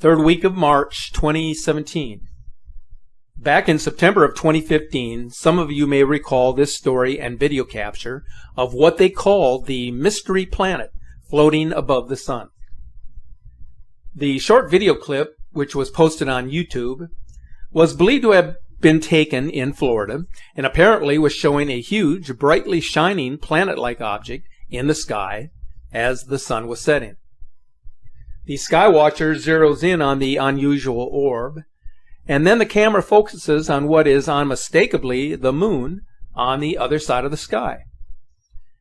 Third week of March 2017. Back in September of 2015, some of you may recall this story and video capture of what they called the mystery planet floating above the sun. The short video clip, which was posted on YouTube, was believed to have been taken in Florida and apparently was showing a huge, brightly shining planet-like object in the sky as the sun was setting. The sky watcher zeroes in on the unusual orb, and then the camera focuses on what is unmistakably the moon on the other side of the sky.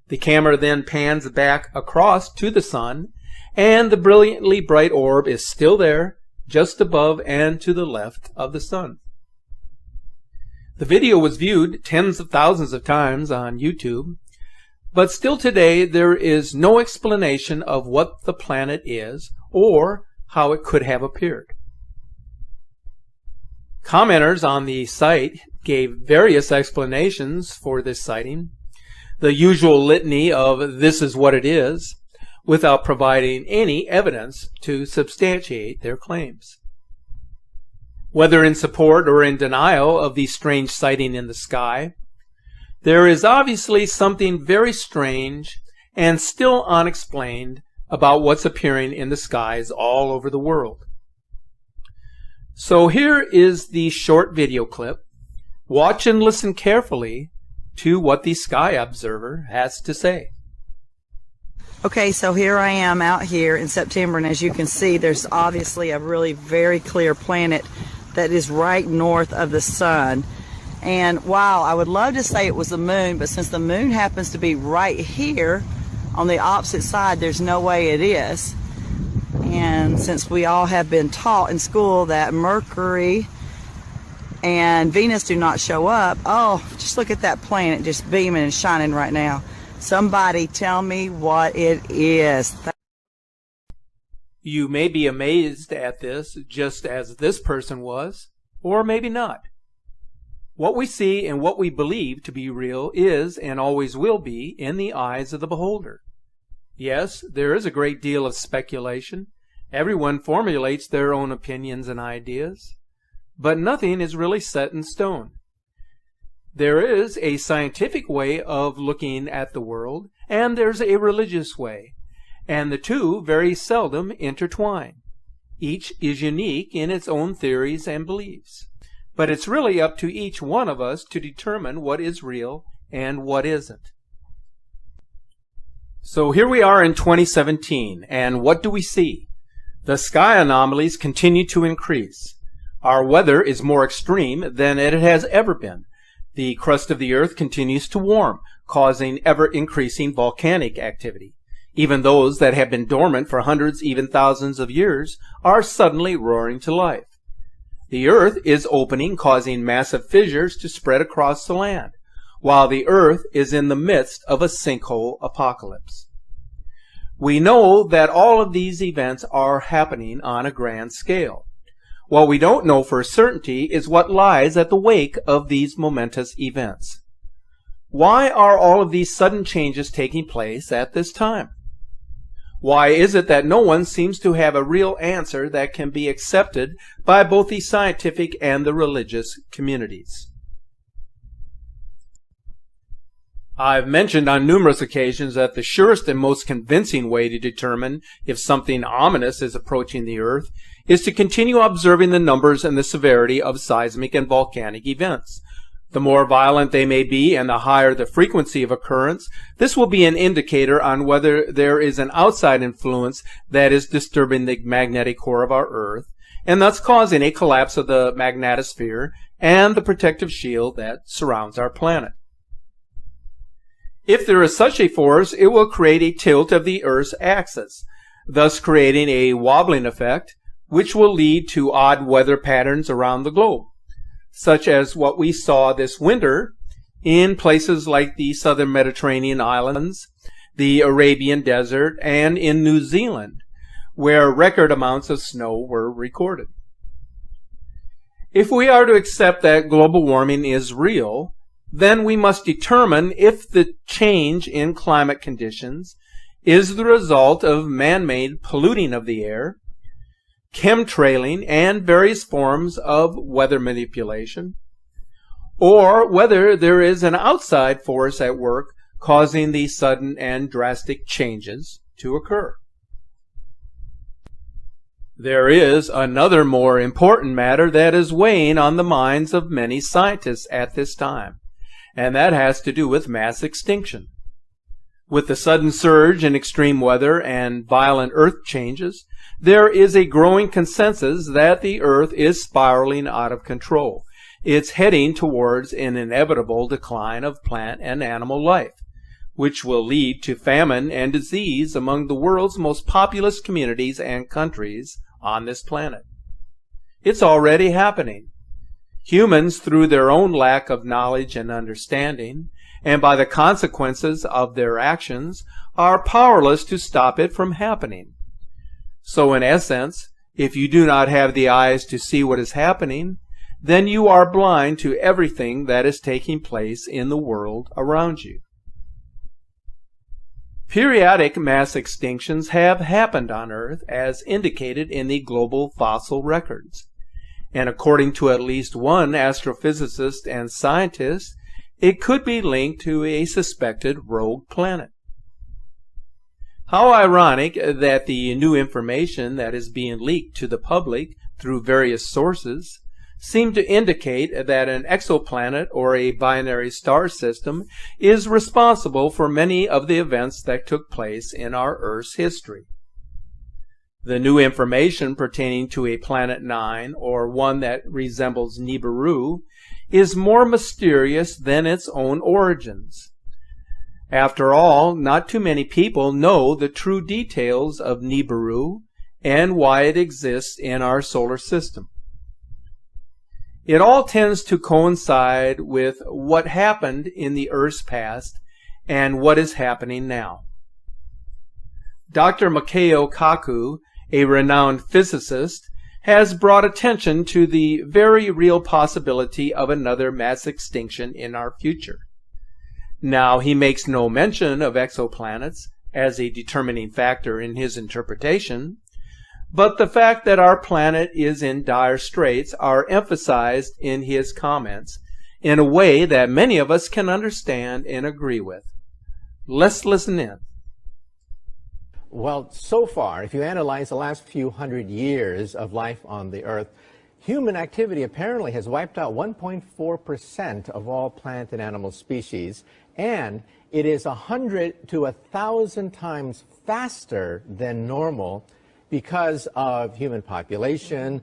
The camera then pans back across to the sun, and the brilliantly bright orb is still there, just above and to the left of the sun. The video was viewed tens of thousands of times on YouTube, but still today there is no explanation of what the planet is or how it could have appeared. Commenters on the site gave various explanations for this sighting, the usual litany of "this is what it is," without providing any evidence to substantiate their claims. Whether in support or in denial of the strange sighting in the sky, there is obviously something very strange and still unexplained about what's appearing in the skies all over the world. So here is the short video clip. Watch and listen carefully to what the sky observer has to say. Okay, so here I am out here in September, and as you can see, there's obviously a really very clear planet that is right north of the sun. And wow, I would love to say it was the moon, but since the moon happens to be right here on the opposite side, there's no way it is. And since we all have been taught in school that Mercury and Venus do not show up, oh, just look at that planet just beaming and shining right now. Somebody tell me what it is. You may be amazed at this, just as this person was, or maybe not. What we see and what we believe to be real is and always will be in the eyes of the beholder. Yes, there is a great deal of speculation. Everyone formulates their own opinions and ideas, but nothing is really set in stone. There is a scientific way of looking at the world, and there's a religious way, and the two very seldom intertwine. Each is unique in its own theories and beliefs, but it's really up to each one of us to determine what is real and what isn't. So here we are in 2017, and what do we see? The sky anomalies continue to increase. Our weather is more extreme than it has ever been. The crust of the earth continues to warm, causing ever-increasing volcanic activity. Even those that have been dormant for hundreds, even thousands of years, are suddenly roaring to life. The earth is opening, causing massive fissures to spread across the land, while the earth is in the midst of a sinkhole apocalypse. We know that all of these events are happening on a grand scale. What we don't know for certainty is what lies at the wake of these momentous events. Why are all of these sudden changes taking place at this time? Why is it that no one seems to have a real answer that can be accepted by both the scientific and the religious communities? I've mentioned on numerous occasions that the surest and most convincing way to determine if something ominous is approaching the Earth is to continue observing the numbers and the severity of seismic and volcanic events. The more violent they may be and the higher the frequency of occurrence, this will be an indicator on whether there is an outside influence that is disturbing the magnetic core of our Earth, and thus causing a collapse of the magnetosphere and the protective shield that surrounds our planet. If there is such a force, it will create a tilt of the Earth's axis, thus creating a wobbling effect, which will lead to odd weather patterns around the globe, such as what we saw this winter in places like the southern Mediterranean islands, the Arabian Desert, and in New Zealand, where record amounts of snow were recorded. If we are to accept that global warming is real, then we must determine if the change in climate conditions is the result of man-made polluting of the air, chemtrailing, and various forms of weather manipulation, or whether there is an outside force at work causing these sudden and drastic changes to occur. There is another more important matter that is weighing on the minds of many scientists at this time, and that has to do with mass extinction. With the sudden surge in extreme weather and violent earth changes, there is a growing consensus that the earth is spiraling out of control. It's heading towards an inevitable decline of plant and animal life, which will lead to famine and disease among the world's most populous communities and countries on this planet. It's already happening. Humans, through their own lack of knowledge and understanding, and by the consequences of their actions, are powerless to stop it from happening. So in essence, if you do not have the eyes to see what is happening, then you are blind to everything that is taking place in the world around you. Periodic mass extinctions have happened on Earth as indicated in the global fossil records, and according to at least one astrophysicist and scientist, it could be linked to a suspected rogue planet. How ironic that the new information that is being leaked to the public through various sources seem to indicate that an exoplanet or a binary star system is responsible for many of the events that took place in our Earth's history. The new information pertaining to a Planet 9, or one that resembles Nibiru, is more mysterious than its own origins. After all, not too many people know the true details of Nibiru and why it exists in our solar system. It all tends to coincide with what happened in the Earth's past and what is happening now. Dr. Mikao Kaku, a renowned physicist, has brought attention to the very real possibility of another mass extinction in our future. Now, he makes no mention of exoplanets as a determining factor in his interpretation, but the fact that our planet is in dire straits are emphasized in his comments in a way that many of us can understand and agree with. Let's listen in. Well, so far, if you analyze the last few hundred years of life on the Earth, human activity apparently has wiped out 1.4% of all plant and animal species, and it is 100 to 1,000 times faster than normal because of human population,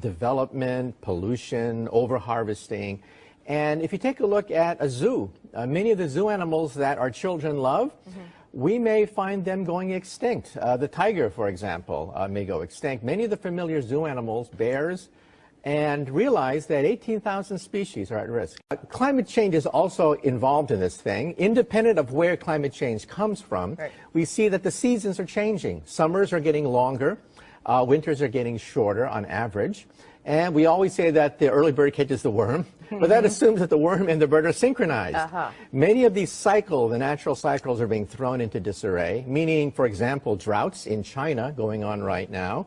development, pollution, overharvesting. And if you take a look at a zoo, many of the zoo animals that our children love, we may find them going extinct. The tiger, for example, may go extinct. Many of the familiar zoo animals, bears, and realize that 18,000 species are at risk. Climate change is also involved in this thing. Independent of where climate change comes from, we see that the seasons are changing. Summers are getting longer. Winters are getting shorter on average. And we always say that the early bird catches the worm, but that assumes that the worm and the bird are synchronized. Many of these cycles, the natural cycles, are being thrown into disarray, meaning, for example, droughts in China going on right now,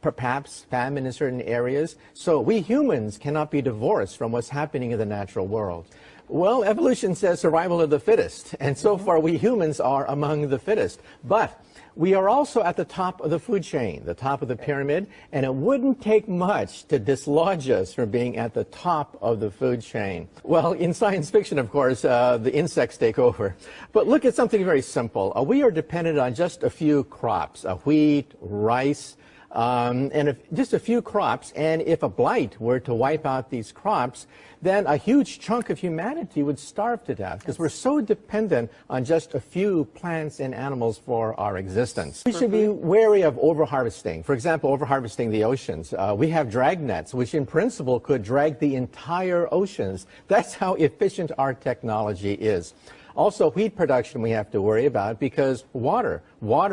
perhaps famine in certain areas. So we humans cannot be divorced from what's happening in the natural world. Well, evolution says survival of the fittest, and so far we humans are among the fittest. But we are also at the top of the food chain, the top of the pyramid, and it wouldn't take much to dislodge us from being at the top of the food chain. Well, in science fiction, of course, the insects take over. But look at something very simple. We are dependent on just a few crops, wheat, rice, and just a few crops, and if a blight were to wipe out these crops, then a huge chunk of humanity would starve to death because we're so dependent on just a few plants and animals for our existence. We should be wary of overharvesting. For example, overharvesting the oceans. We have drag nets, which in principle could drag the entire oceans. That's how efficient our technology is. Also, wheat production we have to worry about because water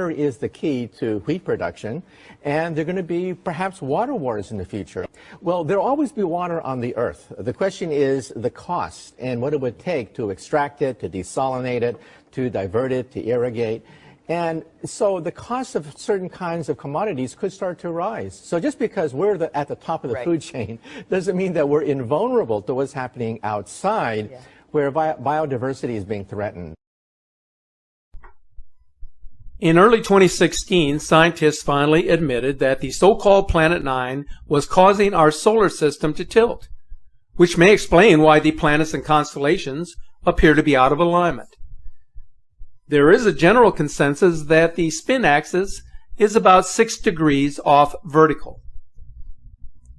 is the key to wheat production, and there are going to be perhaps water wars in the future. Well, there'll always be water on the Earth. The question is the cost and what it would take to extract it, to desalinate it, to divert it, to irrigate. And so the cost of certain kinds of commodities could start to rise. So just because we're at the top of the food chain doesn't mean that we're invulnerable to what's happening outside where biodiversity is being threatened. In early 2016, scientists finally admitted that the so-called Planet 9 was causing our solar system to tilt, which may explain why the planets and constellations appear to be out of alignment. There is a general consensus that the spin axis is about 6 degrees off vertical.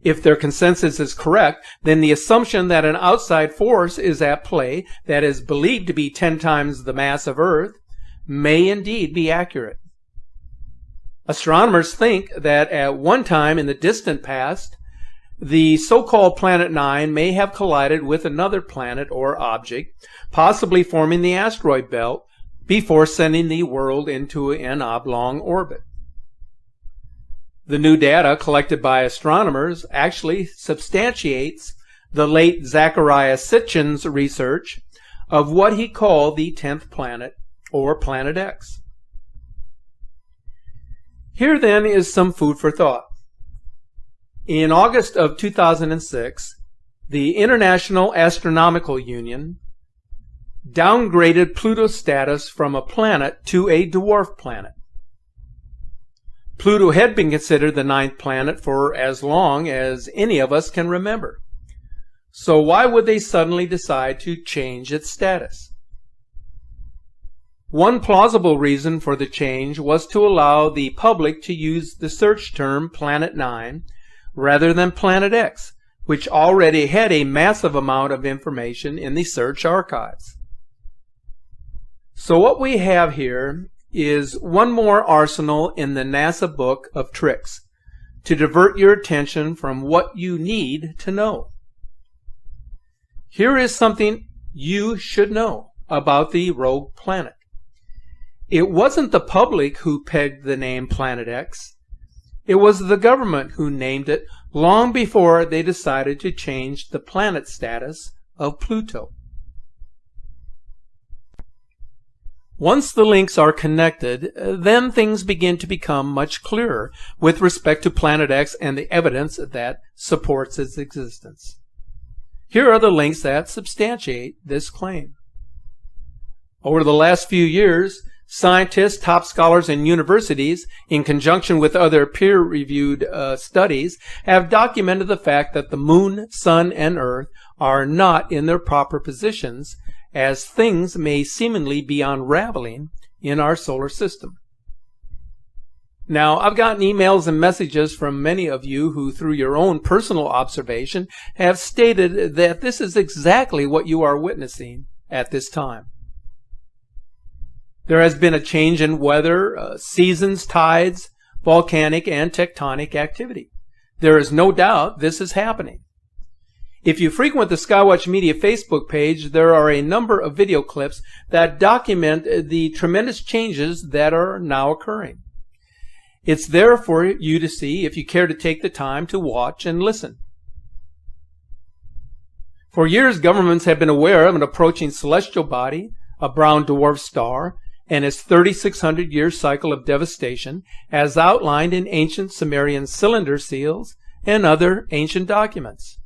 If their consensus is correct, then the assumption that an outside force is at play that is believed to be 10 times the mass of Earth may indeed be accurate. Astronomers think that at one time in the distant past, the so-called Planet 9 may have collided with another planet or object, possibly forming the asteroid belt, before sending the world into an oblong orbit. The new data collected by astronomers actually substantiates the late Zecharia Sitchin's research of what he called the 10th planet, or Planet X. Here then is some food for thought. In August of 2006, the International Astronomical Union downgraded Pluto's status from a planet to a dwarf planet. Pluto had been considered the 9th planet for as long as any of us can remember. So why would they suddenly decide to change its status? One plausible reason for the change was to allow the public to use the search term Planet 9 rather than Planet X, which already had a massive amount of information in the search archives. So what we have here is one more arsenal in the NASA book of tricks to divert your attention from what you need to know. Here is something you should know about the rogue planet. It wasn't the public who pegged the name Planet X. It was the government who named it long before they decided to change the planet status of Pluto. Once the links are connected, then things begin to become much clearer with respect to Planet X and the evidence that supports its existence. Here are the links that substantiate this claim. Over the last few years, scientists, top scholars, and universities, in conjunction with other peer-reviewed studies, have documented the fact that the Moon, Sun, and Earth are not in their proper positions, as things may seemingly be unraveling in our solar system. Now, I've gotten emails and messages from many of you who, through your own personal observation, have stated that this is exactly what you are witnessing at this time. There has been a change in weather, seasons, tides, volcanic and tectonic activity. There is no doubt this is happening. If you frequent the Skywatch Media Facebook page, there are a number of video clips that document the tremendous changes that are now occurring. It's there for you to see if you care to take the time to watch and listen. For years, governments have been aware of an approaching celestial body, a brown dwarf star, and its 3,600-year cycle of devastation, as outlined in ancient Sumerian cylinder seals and other ancient documents.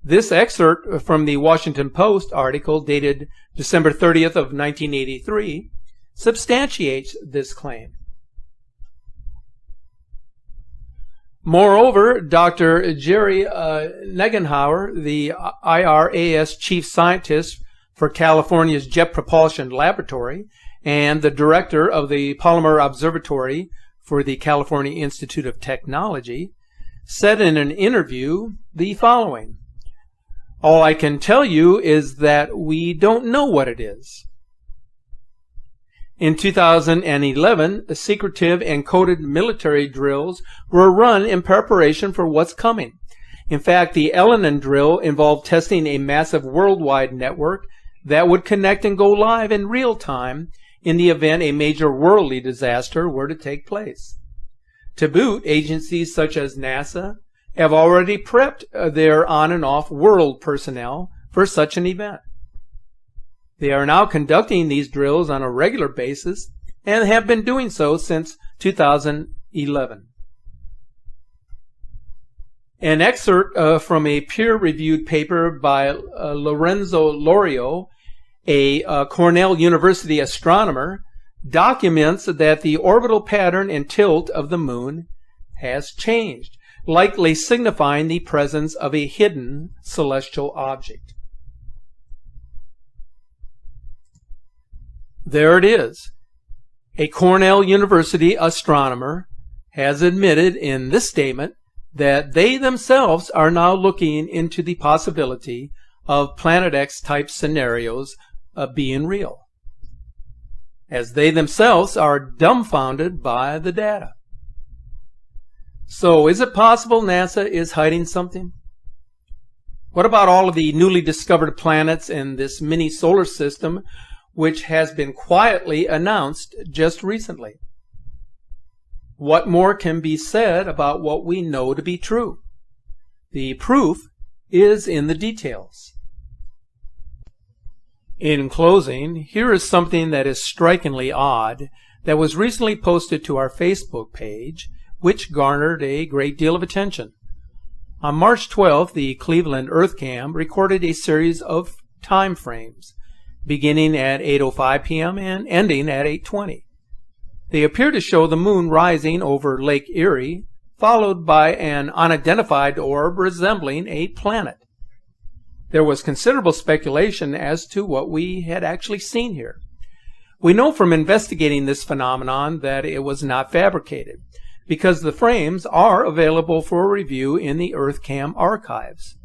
This excerpt from the Washington Post article dated December 30th of 1983 substantiates this claim. Moreover, Dr. Jerry Negenhauer, the IRAS chief scientist for California's Jet Propulsion Laboratory and the director of the Polymer Observatory for the California Institute of Technology, said in an interview the following: "All I can tell you is that we don't know what it is." In 2011, secretive and coded military drills were run in preparation for what's coming. In fact, the Elenin drill involved testing a massive worldwide network that would connect and go live in real time in the event a major worldly disaster were to take place. To boot, agencies such as NASA have already prepped their on and off world personnel for such an event. They are now conducting these drills on a regular basis and have been doing so since 2011. An excerpt from a peer-reviewed paper by Lorenzo Lorio, a Cornell University astronomer, documents that the orbital pattern and tilt of the moon has changed, likely signifying the presence of a hidden celestial object. There it is. A Cornell University astronomer has admitted in this statement that they themselves are now looking into the possibility of Planet X type scenarios being real, as they themselves are dumbfounded by the data. So is it possible NASA is hiding something? What about all of the newly discovered planets in this mini solar system, which has been quietly announced just recently? What more can be said about what we know to be true? The proof is in the details. In closing, here is something that is strikingly odd that was recently posted to our Facebook page, which garnered a great deal of attention. On March 12th, the Cleveland EarthCam recorded a series of time frames, beginning at 8:05 p.m. and ending at 8:20. They appear to show the moon rising over Lake Erie, followed by an unidentified orb resembling a planet. There was considerable speculation as to what we had actually seen here. We know from investigating this phenomenon that it was not fabricated, because the frames are available for review in the EarthCam archives.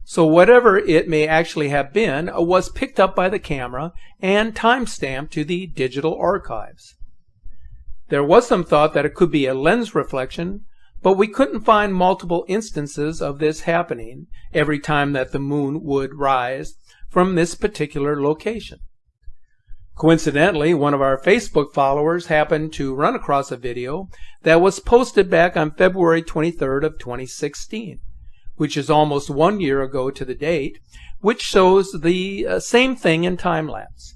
So whatever it may actually have been was picked up by the camera and time-stamped to the digital archives. There was some thought that it could be a lens reflection, but we couldn't find multiple instances of this happening every time that the moon would rise from this particular location. Coincidentally, one of our Facebook followers happened to run across a video that was posted back on February 23rd of 2016, which is almost 1 year ago to the date, which shows the same thing in time-lapse.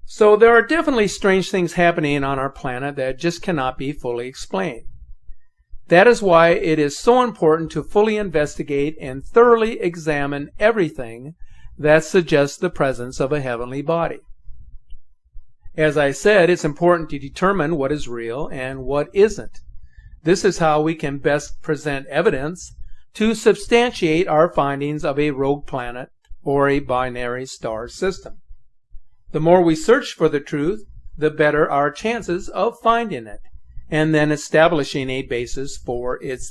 So there are definitely strange things happening on our planet that just cannot be fully explained. That is why it is so important to fully investigate and thoroughly examine everything that suggests the presence of a heavenly body. As I said, it's important to determine what is real and what isn't. This is how we can best present evidence to substantiate our findings of a rogue planet or a binary star system. The more we search for the truth, the better our chances of finding it, and then establishing a basis for its